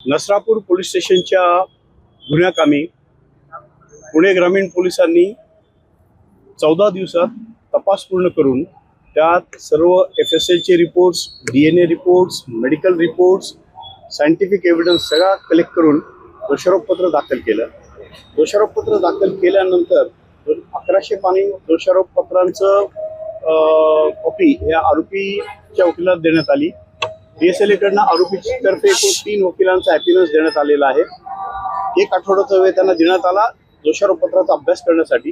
Nasrapur police स्टेशनच्या गुन्ह्याकामी पुणे ग्रामीण पोलिसांनी 14 दिवसात तपास पूर्ण करून त्यात सर्व FSLचे reports, DNA reports, medical reports, scientific evidence सगळा कलेक्ट करून दोषारोपपत्र दाखल केलं. दोषारोपपत्र दाखल केल्यानंतर 1100 पानी दोषारोपपत्रांचं कॉपी या आरोपीच्या वकिलात देण्यात आली. DSLA कडनं आरोपीच्या तर्फे एकूण 3 वकिलांचा अपीयरन्स देण्यात आलेला आहे. 1 आठवड्याचा वेळ त्यांना देण्यात आला दोषारोपपत्राचा अभ्यास करण्यासाठी.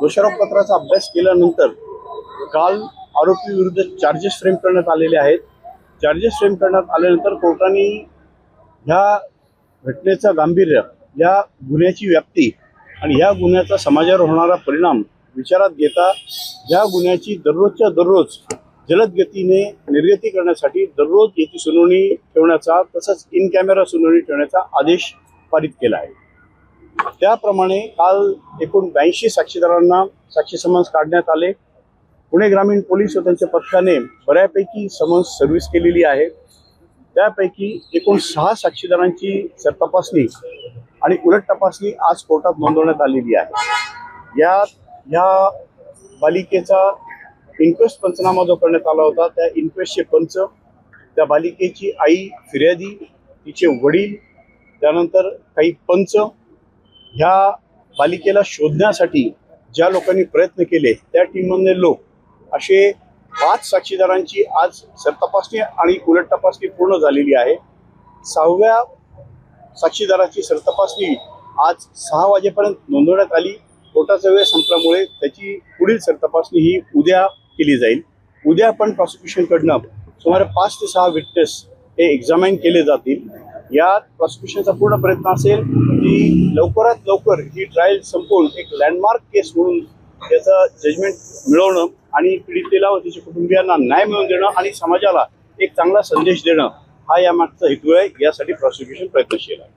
दोषारोपपत्राचा अभ्यास केल्यानंतर काल आरोपी विरुद्ध चार्जेस फ्रेम करण्यात आलेले आहेत. चार्जेस फ्रेम करण्यात आल्यानंतर कोर्टाने ह्या घटनेचं गांभीर्य, या गुन्ह्याची व्याप्ती आणि या गुन्ह्याचा समाजावर होणारा परिणाम विचारात घेता या गुन्ह्याची दररोजच्या दररोज जलद गतीने निर्गती करण्यासाठी दररोज याची सुनावणी ठेवण्याचा तसंच इन कॅमेरा सुनावणी ठेवण्याचा आदेश पारित केला आहे. त्याप्रमाणे काल एकूण 82 साक्षीदारांना साक्षी समन्स काढण्यात आले. पुणे ग्रामीण पोलीस व त्यांच्या पथकाने बऱ्यापैकी समन्स सर्व्हिस केलेली आहे. त्यापैकी एकूण 6 साक्षीदारांची सरतपासणी आणि उलट तपासणी आज कोर्टात नोंदवण्यात आलेली आहे. या बालिकेचा इन्क्वेस्ट पंचनामा जो करण्यात आला होता त्या इन्क्वेस्टचे पंच, त्या बालिकेची आई, फिर्यादी, तिचे वडील, त्यानंतर काही पंच, ह्या बालिकेला शोधण्यासाठी ज्या लोकांनी प्रयत्न केले त्या टीममधले लोक, असे 5 साक्षीदारांची आज सरतपासणी आणि उलट तपासणी पूर्ण झालेली आहे. 6व्या साक्षीदाराची सरतपासणी आज 6 वाजेपर्यंत नोंदवण्यात आली. कोर्टाचा वेळ संपल्यामुळे त्याची पुढील सरतपासणी ही उद्या केली जाईल. उद्या पण प्रॉसिक्युशनकडनं सुमारे 5 ते 6 विटनेस हे एक्झामाइन केले जातील. यात प्रॉसिक्युशनचा पूर्ण प्रयत्न असेल की लवकरात लवकर ही ट्रायल संपवून एक लँडमार्क केस म्हणून त्याचं जजमेंट मिळवणं आणि पीडितेला व तिच्या कुटुंबियांना न्याय मिळवून देणं आणि समाजाला एक चांगला संदेश देणं हा यामागचा हेतू आहे. यासाठी प्रॉसिक्युशन प्रयत्नशील आहे.